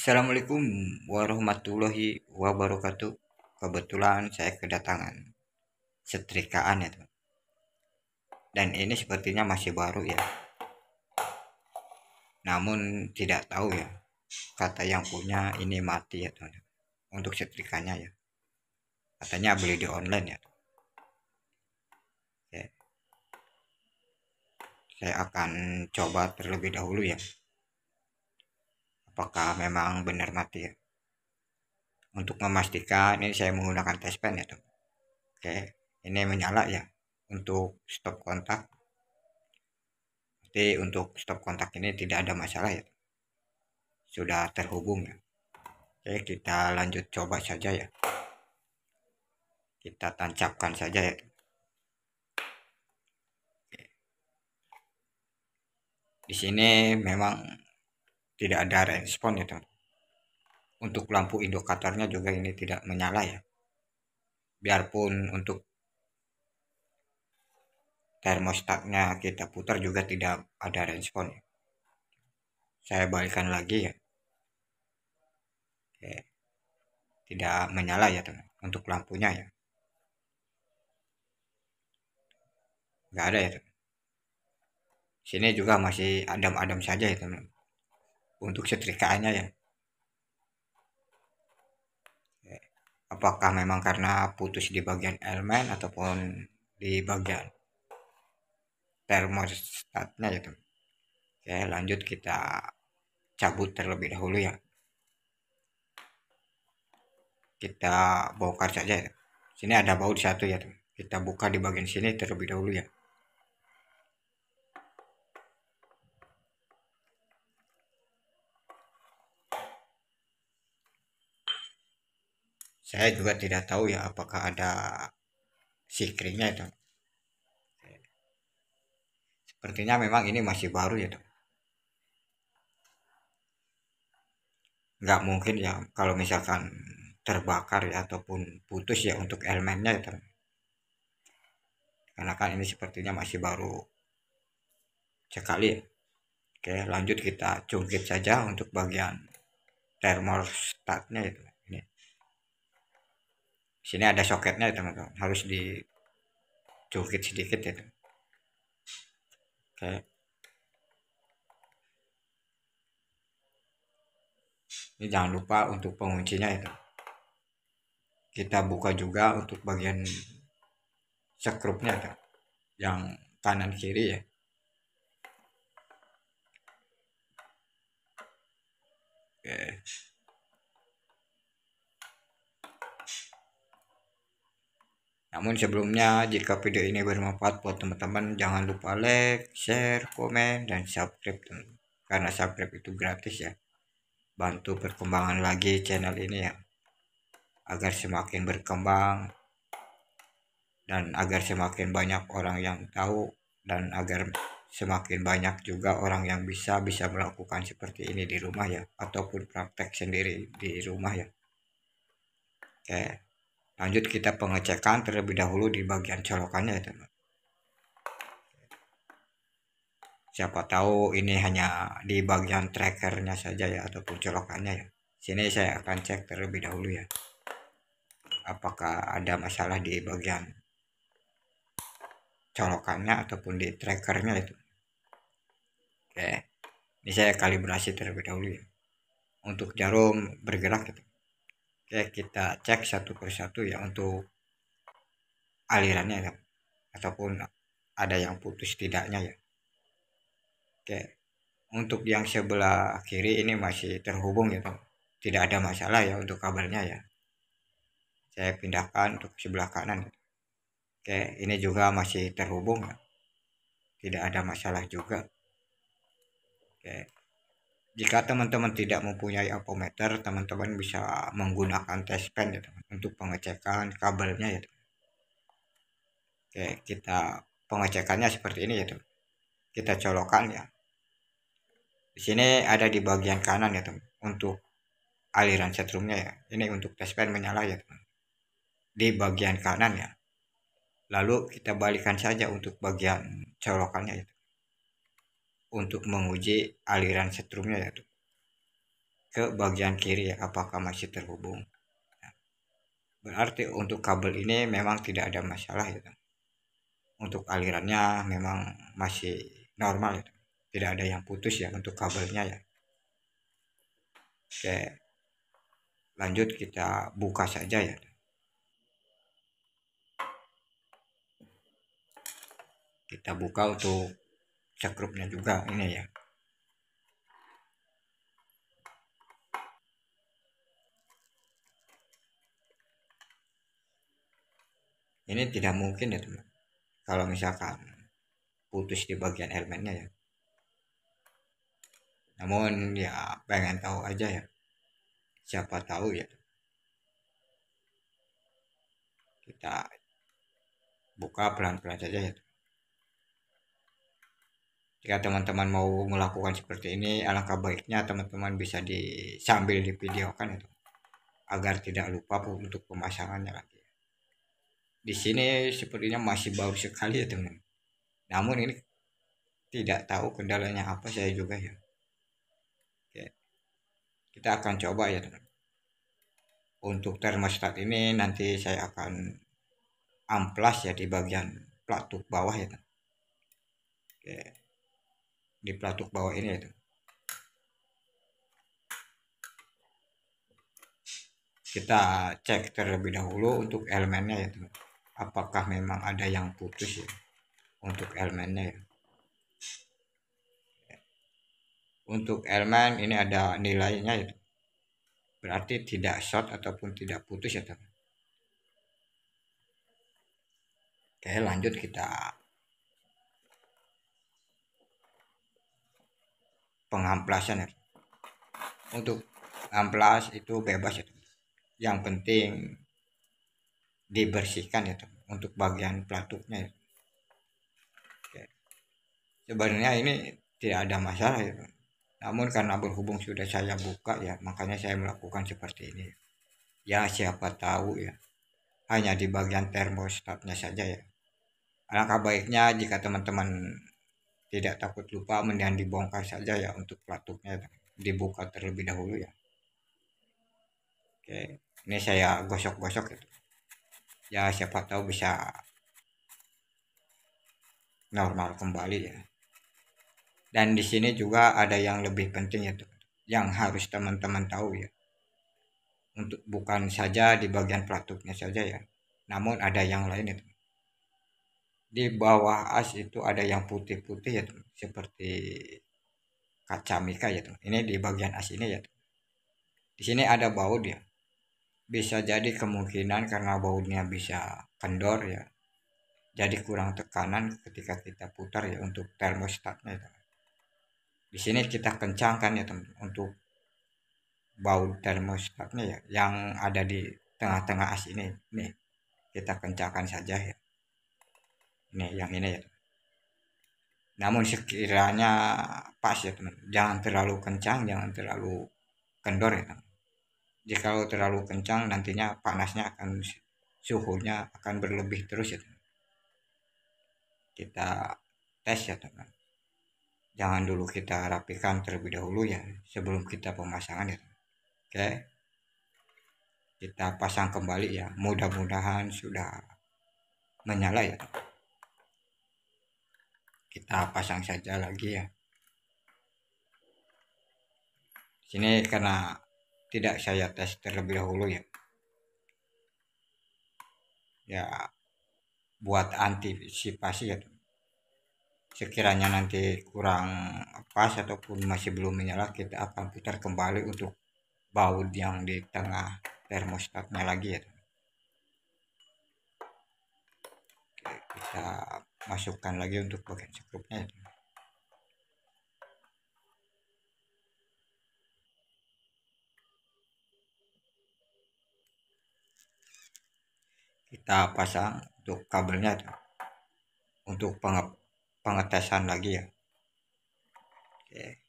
Assalamualaikum warahmatullahi wabarakatuh. Kebetulan saya kedatangan setrikaan ya teman. Dan ini sepertinya masih baru ya. Namun tidak tahu ya. Kata yang punya ini mati ya teman. Untuk setrikanya ya. Katanya beli di online ya. Oke. Saya akan coba terlebih dahulu ya. Apakah memang benar mati ya. Untuk memastikan ini saya menggunakan touchpen ya teman. Oke. Ini menyala ya. Untuk stop kontak. Jadi untuk stop kontak ini tidak ada masalah ya. Sudah terhubung ya. Oke, kita lanjut coba saja ya. Kita tancapkan saja ya. Di sini memang tidak ada respon ya teman. Untuk lampu indikatornya juga ini tidak menyala ya. Biarpun untuk termostatnya kita putar juga tidak ada respon ya. Saya balikkan lagi ya. Oke. Tidak menyala ya teman. Untuk lampunya ya. Nggak ada ya teman. Sini juga masih adem-adem saja ya teman. Untuk setrikaannya ya. Apakah memang karena putus di bagian elemen ataupun di bagian termostatnya ya teman. Oke, lanjut kita cabut terlebih dahulu ya. Kita bongkar saja ya. Sini ada baut satu ya teman. Kita buka di bagian sini terlebih dahulu ya. Saya juga tidak tahu ya apakah ada sikringnya itu. Sepertinya memang ini masih baru ya teman. Nggak mungkin ya kalau misalkan terbakar ya ataupun putus ya untuk elemennya ya teman. Karena kan ini sepertinya masih baru sekali ya. Oke, lanjut kita cungkit saja untuk bagian termostatnya itu. Ini. Sini ada soketnya ya teman-teman. Harus dicungkit sedikit ya teman. Oke. Ini jangan lupa untuk penguncinya ya teman. Kita buka juga untuk bagian skrupnya teman. Yang kanan kiri ya. Oke. Namun sebelumnya jika video ini bermanfaat buat teman-teman jangan lupa like, share, komen, dan subscribe teman. Karena subscribe itu gratis ya. Bantu perkembangan lagi channel ini ya. Agar semakin berkembang dan agar semakin banyak orang yang tahu dan agar semakin banyak juga orang yang bisa melakukan seperti ini di rumah ya ataupun praktek sendiri di rumah ya. Oke. Lanjut kita pengecekan terlebih dahulu di bagian colokannya ya teman. Siapa tahu ini hanya di bagian trackernya saja ya ataupun colokannya ya. Sini saya akan cek terlebih dahulu ya. Apakah ada masalah di bagian colokannya ataupun di trackernya itu. Oke. Ini saya kalibrasi terlebih dahulu ya. Untuk jarum bergerak gitu. Oke, kita cek satu persatu ya untuk alirannya ya. Ataupun ada yang putus tidaknya ya. Oke. Untuk yang sebelah kiri ini masih terhubung ya teman. Tidak ada masalah ya untuk kabelnya ya. Saya pindahkan untuk sebelah kanan. Oke, ini juga masih terhubung ya. Tidak ada masalah juga. Oke. Jika teman-teman tidak mempunyai ampermeter, teman-teman bisa menggunakan test pen ya teman untuk pengecekan kabelnya ya teman. Oke, kita pengecekannya seperti ini ya teman. Kita colokkan ya. Di sini ada di bagian kanan ya teman untuk aliran setrumnya ya. Ini untuk test pen menyala ya teman. Di bagian kanan ya. Lalu kita balikan saja untuk bagian colokannya itu. Untuk menguji aliran setrumnya ya. ke bagian kiri ya, apakah masih terhubung. Berarti untuk kabel ini memang tidak ada masalah ya. Untuk alirannya memang masih normal ya. Tidak ada yang putus ya untuk kabelnya ya. Oke, lanjut kita buka saja ya. Kita buka untuk sekrupnya juga ini ya. Ini tidak mungkin ya teman, kalau misalkan putus di bagian elemennya ya. Namun ya pengen tahu aja ya, siapa tahu ya. Kita buka pelan-pelan saja ya. Jika teman-teman mau melakukan seperti ini, alangkah baiknya teman-teman bisa sambil divideokan itu, agar tidak lupa untuk pemasangannya lagi. Di sini sepertinya masih baru sekali ya teman. Namun ini tidak tahu kendalanya apa saya juga ya. Oke, kita akan coba ya teman. Untuk termostat ini nanti saya akan amplas ya di bagian pelatuk bawah ya teman. Oke, di pelatuk bawah ini ya teman. Kita cek terlebih dahulu untuk elemennya ya teman, apakah memang ada yang putus ya untuk elemennya ya. Untuk elemen ini ada nilainya ya, berarti tidak short ataupun tidak putus ya teman. Oke, lanjut kita pengamplasan ya. Untuk amplas itu bebas ya teman, yang penting dibersihkan ya teman, untuk bagian pelatuknya ya. Oke. Sebenarnya ini tidak ada masalah ya teman. Namun karena berhubung sudah saya buka ya, makanya saya melakukan seperti ini. Ya siapa tahu ya, hanya di bagian termostatnya saja ya. Alangkah baiknya jika teman-teman tidak takut lupa, mending dibongkar saja ya untuk pelatuknya, dibuka terlebih dahulu ya. Oke, ini saya gosok-gosok gitu. Ya siapa tahu bisa normal kembali ya. Dan di sini juga ada yang lebih penting ya, yang harus teman-teman tahu ya. Untuk bukan saja di bagian pelatuknya saja ya, namun ada yang lain ya. Di bawah as itu ada yang putih-putih ya teman, seperti kaca mika ya teman. Ini di bagian as ini ya teman. Di sini ada baut ya, bisa jadi kemungkinan karena bautnya bisa kendor ya, jadi kurang tekanan ketika kita putar ya untuk termostatnya ya. Di sini kita kencangkan ya teman, untuk baut termostatnya ya, yang ada di tengah-tengah as ini nih, kita kencangkan saja ya. Ini yang ini ya, namun sekiranya pas ya teman, jangan terlalu kencang, jangan terlalu kendor ya teman. Jika terlalu kencang nantinya panasnya akan, suhunya akan berlebih terus ya teman. Kita tes ya teman, jangan dulu kita rapikan terlebih dahulu ya sebelum kita pemasangan ya teman. Oke, kita pasang kembali ya, mudah-mudahan sudah menyala ya teman. Kita pasang saja lagi ya. Sini karena tidak saya tes terlebih dahulu ya, ya buat antisipasi ya. Sekiranya nanti kurang pas ataupun masih belum menyala, kita akan putar kembali untuk baut yang di tengah termostatnya lagi ya. Oke, kita masukkan lagi untuk bagian sekrupnya ya. Kita pasang untuk kabelnya tuh, untuk pengetesan lagi ya. Oke,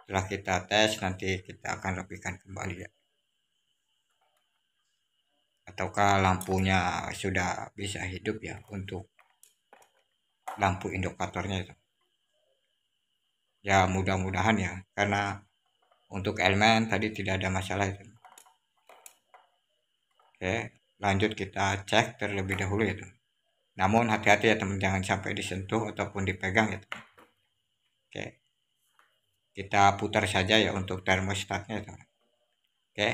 setelah kita tes nanti kita akan rapikan kembali ya, ataukah lampunya sudah bisa hidup ya untuk lampu indikatornya itu. Ya mudah-mudahan ya, karena Untuk elemen tadi tidak ada masalah itu. Oke, lanjut kita cek terlebih dahulu ya teman. Namun hati-hati ya teman, jangan sampai disentuh ataupun dipegang ya teman. Oke, kita putar saja ya untuk termostatnya ya teman. Oke,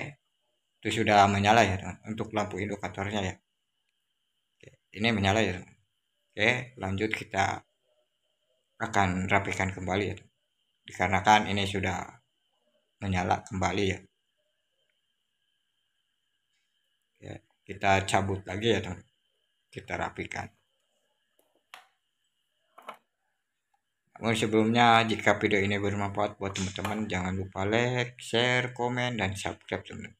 itu sudah menyala ya teman, untuk lampu indikatornya ya. Oke, ini menyala ya teman. Oke, lanjut kita akan rapikan kembali ya teman, dikarenakan ini sudah menyala kembali ya. Oke, kita cabut lagi ya teman, kita rapikan. Namun sebelumnya, jika video ini bermanfaat buat teman-teman, jangan lupa like, share, komen, dan subscribe teman,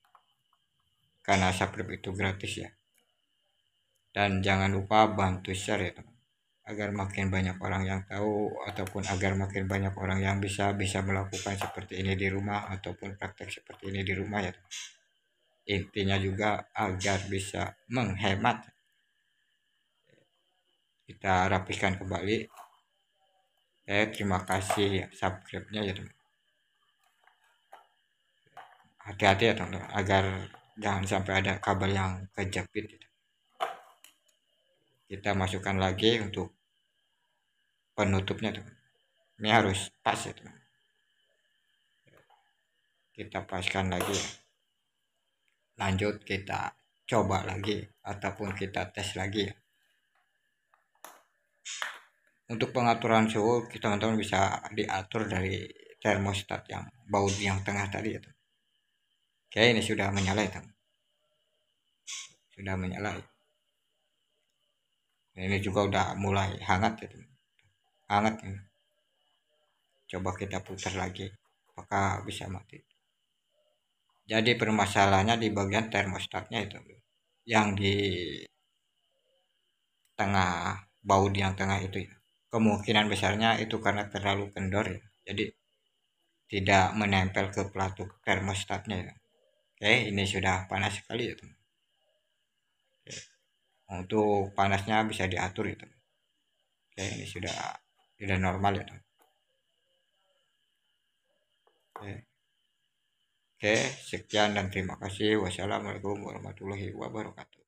karena subscribe itu gratis ya. Dan jangan lupa bantu share ya teman, agar makin banyak orang yang tahu, ataupun agar makin banyak orang yang bisa melakukan seperti ini di rumah, ataupun praktek seperti ini di rumah ya teman. Intinya juga agar bisa menghemat. Kita rapikan kembali. Terima kasih ya subscribe-nya ya teman. Hati-hati ya teman-teman, agar jangan sampai ada kabel yang kejepit gitu. Kita masukkan lagi untuk penutupnya teman. Ini harus pas ya teman. Kita paskan lagi ya. Lanjut kita coba lagi ataupun kita tes lagi ya. Untuk pengaturan suhu teman-teman bisa diatur dari termostat yang baut yang tengah tadi ya teman. Oke, ini sudah menyala ya teman. Sudah menyala ya. Ini juga udah mulai hangat ya teman. Hangat ini. Coba kita putar lagi, apakah bisa mati. Jadi permasalahannya di bagian termostatnya itu, yang di tengah, baut yang tengah itu ya. Kemungkinan besarnya itu karena terlalu kendor ya, jadi tidak menempel ke pelatuk termostatnya ya. Oke, ini sudah panas sekali ya teman. Oke. Untuk panasnya bisa diatur ya teman. Oke, ini sudah normal ya teman. Oke, sekian dan terima kasih. Wassalamualaikum warahmatullahi wabarakatuh.